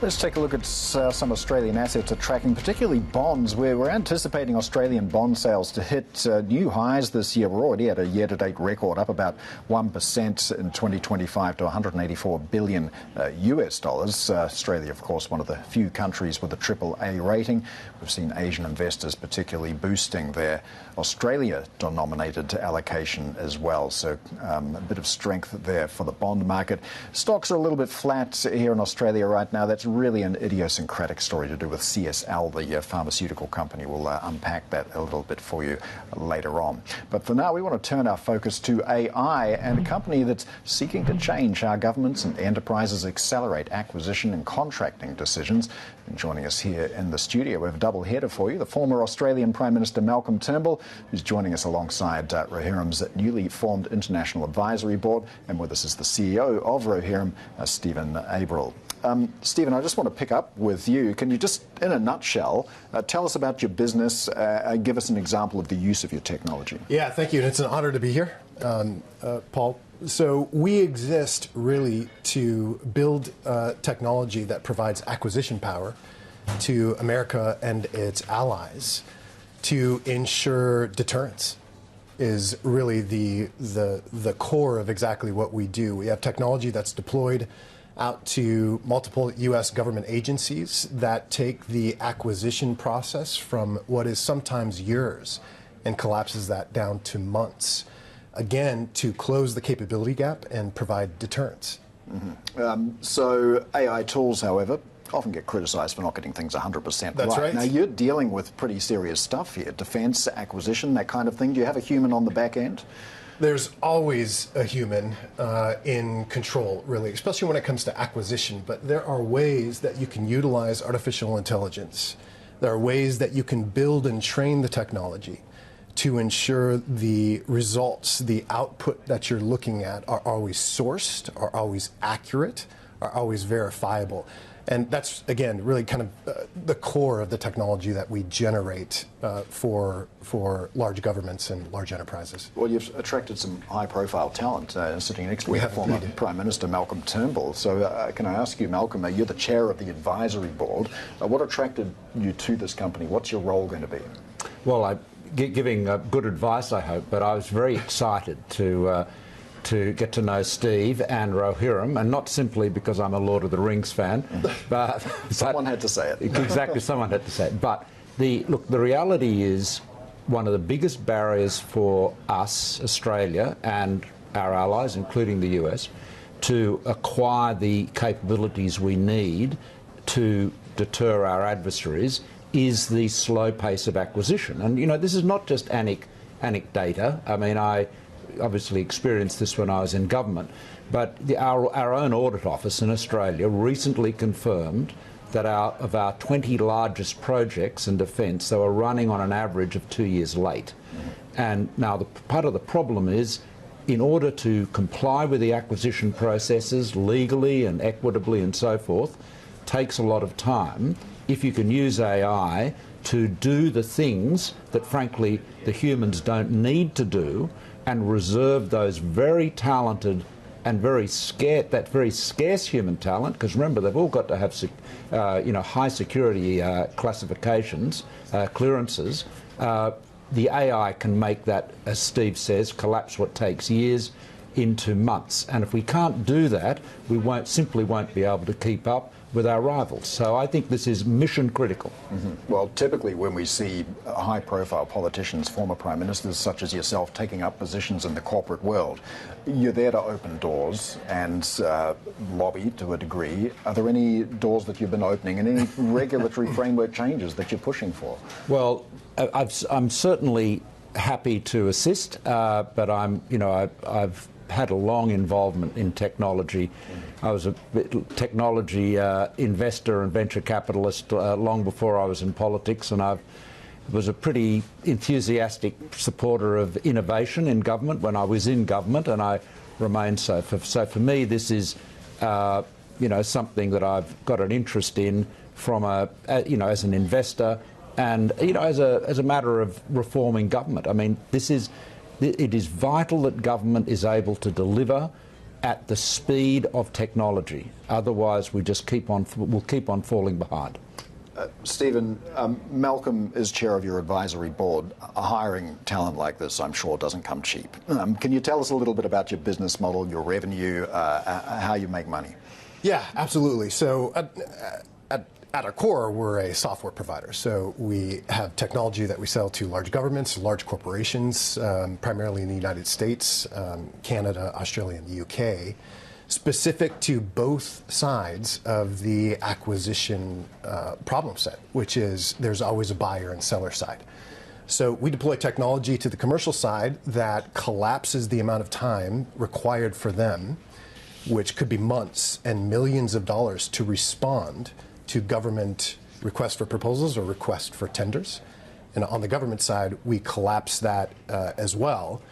Let's take a look at some Australian assets are tracking, particularly bonds, where we're anticipating Australian bond sales to hit new highs this year. We're already at a year-to-date record, up about 1% in 2025 to 184 billion US dollars. Australia, of course, one of the few countries with a AAA rating. We've seen Asian investors particularly boosting their Australia-denominated allocation as well. So a bit of strength there for the bond market. Stocks are a little bit flat here in Australia right now. That's really an idiosyncratic story to do with CSL, the pharmaceutical company. We'll unpack that a little bit for you later on. But for now, we want to turn our focus to AI and a company that's seeking to change how governments and enterprises accelerate acquisition and contracting decisions. And joining us here in the studio, we have a double header for you. The former Australian Prime Minister Malcolm Turnbull, who's joining us alongside Rohirrim's newly formed International Advisory Board. And with us is the CEO of Rohirrim, Stephen Aberle. Stephen, I just want to pick up with you. Can you just, in a nutshell, tell us about your business, give us an example of the use of your technology? Yeah, thank you. And it's an honor to be here, Paul. So we exist really to build technology that provides acquisition power to America and its allies to ensure deterrence is really the core of exactly what we do. We have technology that's deployed out to multiple U.S. government agencies that take the acquisition process from what is sometimes years and collapses that down to months, again, to close the capability gap and provide deterrence. So AI tools, however, often get criticised for not getting things 100% That's right. Now, you're dealing with pretty serious stuff here, defence, acquisition, that kind of thing. Do you have a human on the back end? There's always a human in control, really, especially when it comes to acquisition. But there are ways that you can utilize artificial intelligence. There are ways that you can build and train the technology to ensure the results, the output that you're looking at are always sourced, are always accurate, are always verifiable. And that's, again, really kind of the core of the technology that we generate for large governments and large enterprises. Well, you've attracted some high-profile talent sitting next to me, former Prime Minister Malcolm Turnbull. So can I ask you, Malcolm, you're the chair of the advisory board. What attracted you to this company? What's your role going to be? Well, I'm giving good advice, I hope, but I was very excited to get to know Steve and Rohirrim, and not simply because I'm a Lord of the Rings fan, but someone had to say it. Exactly, someone had to say it. But the reality is one of the biggest barriers for us, Australia, and our allies, including the US, to acquire the capabilities we need to deter our adversaries is the slow pace of acquisition. And, you know, this is not just anecdata. I mean, I obviously experienced this when I was in government, but our own audit office in Australia recently confirmed that of our 20 largest projects in defence, they were running on an average of 2 years late. And now part of the problem is, in order to comply with the acquisition processes legally and equitably and so forth, takes a lot of time. If you can use AI to do the things that, frankly, the humans don't need to do, and reserve those very talented and very scarce human talent, because remember, they've all got to have high security classifications, clearances. The AI can make that, as Steve says, collapse what takes years into months. And if we can't do that, we simply won't be able to keep up with our rivals. So I think this is mission critical. Well, typically when we see high-profile politicians, former prime ministers such as yourself, taking up positions in the corporate world, you're there to open doors and lobby to a degree. Are there any doors that you've been opening and any regulatory framework changes that you're pushing for? Well, I'm certainly happy to assist, but I've had a long involvement in technology. I was a technology investor and venture capitalist long before I was in politics, and I was a pretty enthusiastic supporter of innovation in government when I was in government, and I remain so. So for me, this is something that I've got an interest in from as an investor, and as a matter of reforming government. I mean, it is vital that government is able to deliver at the speed of technology. Otherwise, we'll keep on falling behind. Stephen, Malcolm is chair of your advisory board. Hiring talent like this, I'm sure, doesn't come cheap. Can you tell us a little bit about your business model, your revenue, how you make money? Yeah, absolutely. So at our core, we're a software provider. So we have technology that we sell to large governments, large corporations, primarily in the United States, Canada, Australia, and the UK, specific to both sides of the acquisition problem set, which is there's always a buyer and seller side. So we deploy technology to the commercial side that collapses the amount of time required for them, which could be months and millions of dollars, to respond to government requests for proposals or requests for tenders. And on the government side, we collapse that as well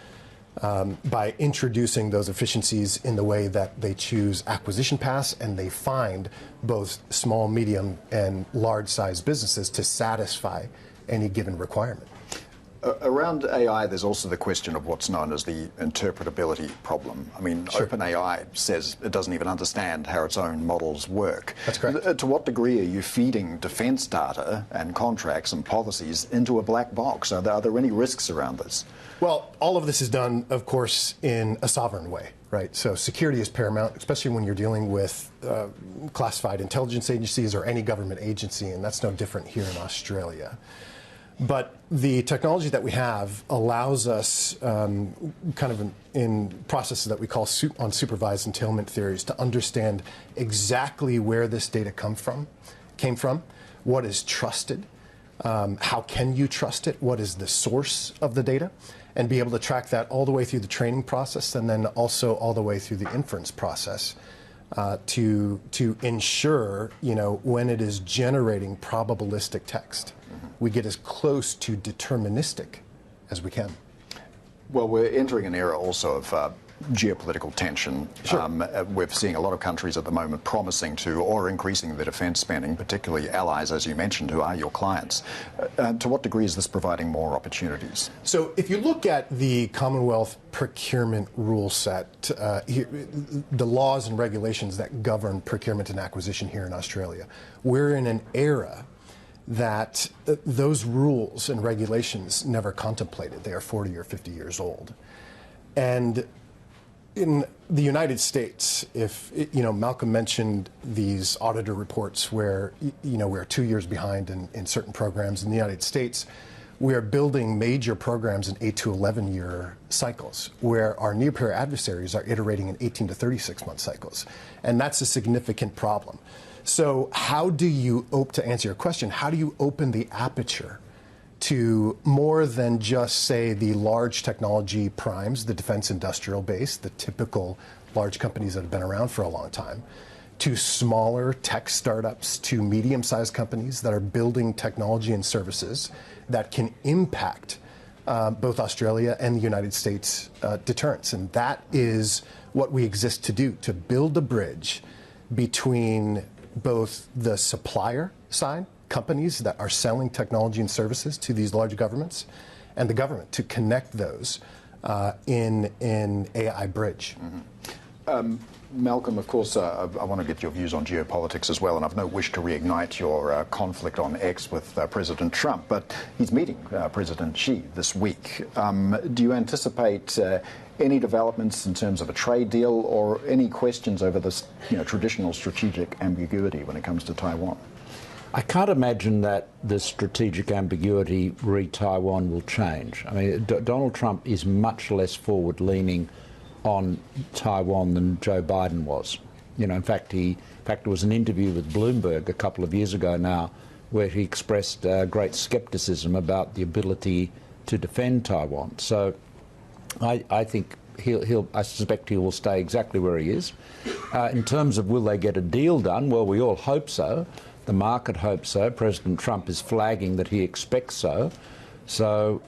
by introducing those efficiencies in the way that they choose acquisition paths, and they find both small, medium, and large-sized businesses to satisfy any given requirement. Around AI, there's also the question of what's known as the interpretability problem. I mean, Sure. OpenAI says it doesn't even understand how its own models work. That's correct. To what degree are you feeding defense data and contracts and policies into a black box? Are there any risks around this? Well, all of this is done, of course, in a sovereign way, right? So security is paramount, especially when you're dealing with classified intelligence agencies or any government agency, and that's no different here in Australia. But the technology that we have allows us, kind of in processes that we call unsupervised entailment theories, to understand exactly where this data came from, what is trusted, how can you trust it, what is the source of the data, and be able to track that all the way through the training process and then also all the way through the inference process to ensure, when it is generating probabilistic text, we get as close to deterministic as we can. Well, we're entering an era also of geopolitical tension. Sure. We're seeing a lot of countries at the moment promising to or increasing their defence spending, particularly allies, as you mentioned, who are your clients. To what degree is this providing more opportunities? So if you look at the Commonwealth procurement rule set, the laws and regulations that govern procurement and acquisition here in Australia, we're in an era that those rules and regulations never contemplated. They are 40 or 50 years old. And in the United States, Malcolm mentioned these auditor reports where, we're 2 years behind in certain programs. In the United States, we are building major programs in 8 to 11 year cycles, where our near-peer adversaries are iterating in 18 to 36 month cycles. And that's a significant problem. So how do you, to answer your question, how do you open the aperture to more than just, say, the large technology primes, the defense industrial base, the typical large companies that have been around for a long time, to smaller tech startups, to medium-sized companies that are building technology and services that can impact both Australia and the United States deterrence? And that is what we exist to do, to build a bridge between both the supplier side, companies that are selling technology and services to these large governments, and the government, to connect those in AI bridge. Mm-hmm. Malcolm, of course, I want to get your views on geopolitics as well, and I've no wish to reignite your conflict on X with President Trump, but he's meeting President Xi this week. Do you anticipate any developments in terms of a trade deal or any questions over this traditional strategic ambiguity when it comes to Taiwan? I can't imagine that the strategic ambiguity re-Taiwan will change. I mean, Donald Trump is much less forward-leaning on Taiwan than Joe Biden was. In fact, there was an interview with Bloomberg a couple of years ago now where he expressed great skepticism about the ability to defend Taiwan. So I think I suspect he will stay exactly where he is. In terms of will they get a deal done, well, we all hope so. The market hopes so. President Trump is flagging that he expects so. So,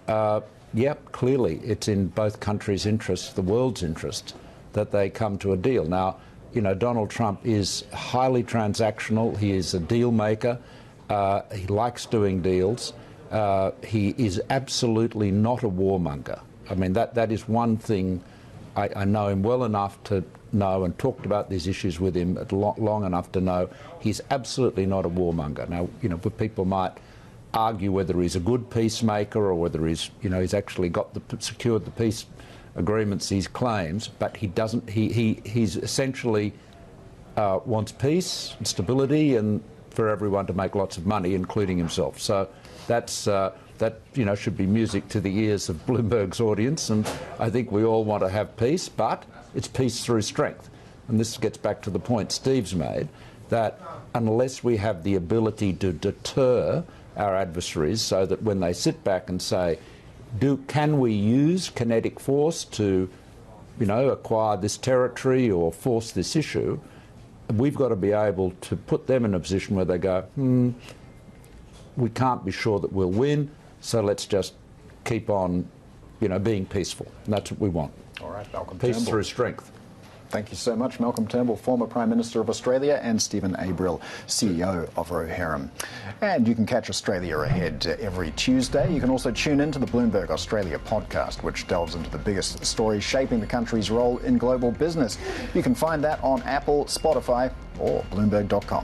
clearly it's in both countries' interests, the world's interest, that they come to a deal. Now, Donald Trump is highly transactional. He is a deal maker. He likes doing deals. He is absolutely not a warmonger. I mean, that is one thing. I know him well enough to know and talked about these issues with him long enough to know he's absolutely not a warmonger. Now, people might argue whether he's a good peacemaker or whether he's actually secured the peace agreements he claims, but he doesn't. He's essentially wants peace and stability and for everyone to make lots of money, including himself. So that's that should be music to the ears of Bloomberg's audience, and I think we all want to have peace, but it's peace through strength. And this gets back to the point Steve's made, that unless we have the ability to deter our adversaries so that when they sit back and say, can we use kinetic force to acquire this territory or force this issue, we've got to be able to put them in a position where they go, we can't be sure that we'll win, so let's just keep on, being peaceful. And that's what we want. All right, Malcolm Peace Turnbull. through strength. Thank you so much, Malcolm Turnbull, former Prime Minister of Australia, and Stephen Aberle, CEO of Rohirrim. And you can catch Australia Ahead every Tuesday. You can also tune in to the Bloomberg Australia podcast, which delves into the biggest stories shaping the country's role in global business. You can find that on Apple, Spotify, or Bloomberg.com.